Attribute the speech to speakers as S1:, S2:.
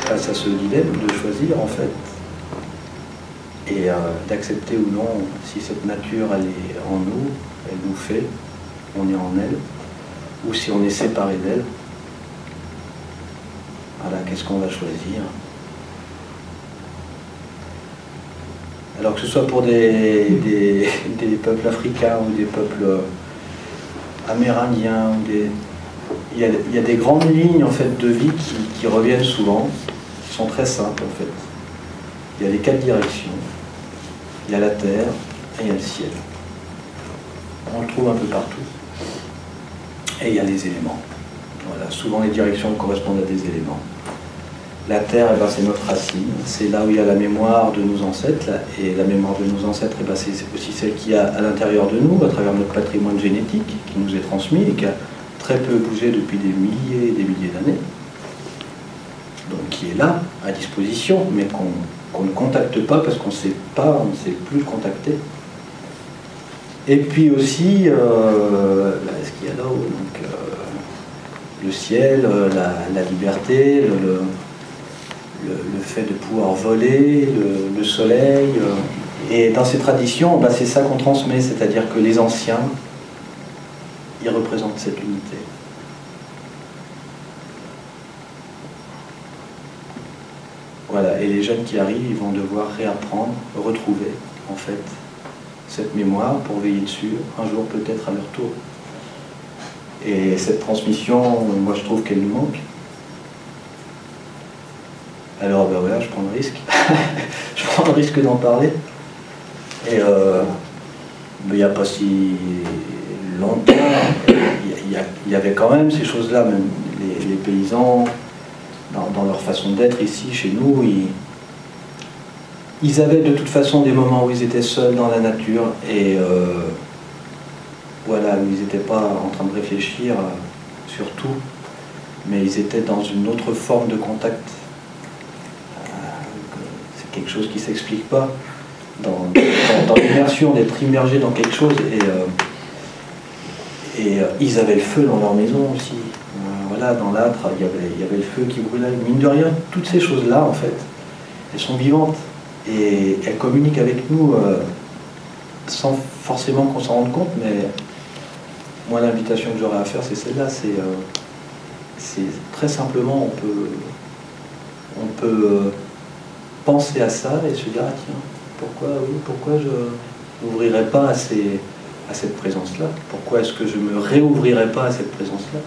S1: face à ce dilemme de choisir en fait, et d'accepter ou non si cette nature elle est en nous, elle nous fait, on est en elle, ou si on est séparé d'elle. Voilà, qu'est-ce qu'on va choisir? Alors que ce soit pour des peuples africains ou des peuples amérindiens, il y a des grandes lignes en fait, de vie qui reviennent souvent, qui sont très simples en fait. Il y a les 4 directions, il y a la terre et il y a le ciel. On le trouve un peu partout. Et il y a les éléments. Voilà, souvent les directions correspondent à des éléments. La terre, eh ben, c'est notre racine, c'est là où il y a la mémoire de nos ancêtres, là, et la mémoire de nos ancêtres, eh ben, c'est aussi celle qu'il y a à l'intérieur de nous, à travers notre patrimoine génétique, qui nous est transmis et qui a très peu bougé depuis des milliers et des milliers d'années. Donc qui est là, à disposition, mais qu'on ne contacte pas parce qu'on ne sait pas, on ne sait plus le contacter. Et puis aussi, ce qu'il y a là-haut, donc, le ciel, la liberté, le fait de pouvoir voler, le soleil. Et dans ces traditions, bah, c'est ça qu'on transmet, c'est-à-dire que les anciens, ils représentent cette unité. Voilà, et les jeunes qui arrivent, ils vont devoir réapprendre, retrouver, en fait, cette mémoire pour veiller dessus, un jour peut-être à leur tour. Et cette transmission, moi je trouve qu'elle nous manque. Alors ben voilà, je prends le risque. Je prends le risque d'en parler. Et il n'y a pas si longtemps, il y avait quand même ces choses-là, même les paysans, dans leur façon d'être ici, chez nous, ils avaient de toute façon des moments où ils étaient seuls dans la nature et voilà, où ils n'étaient pas en train de réfléchir sur tout, mais ils étaient dans une autre forme de contact. C'est quelque chose qui ne s'explique pas. Dans l'immersion, d'être immergé dans quelque chose, et ils avaient le feu dans leur maison aussi. Voilà, dans l'âtre, il y avait le feu qui brûlait. Mine de rien, toutes ces choses-là, en fait, elles sont vivantes. Et elles communiquent avec nous sans forcément qu'on s'en rende compte, mais moi l'invitation que j'aurais à faire c'est celle-là, c'est très simplement on peut penser à ça et se dire ah tiens, pourquoi je n'ouvrirais pas à cette présence-là? Pourquoi est-ce que je ne me réouvrirais pas à cette présence-là?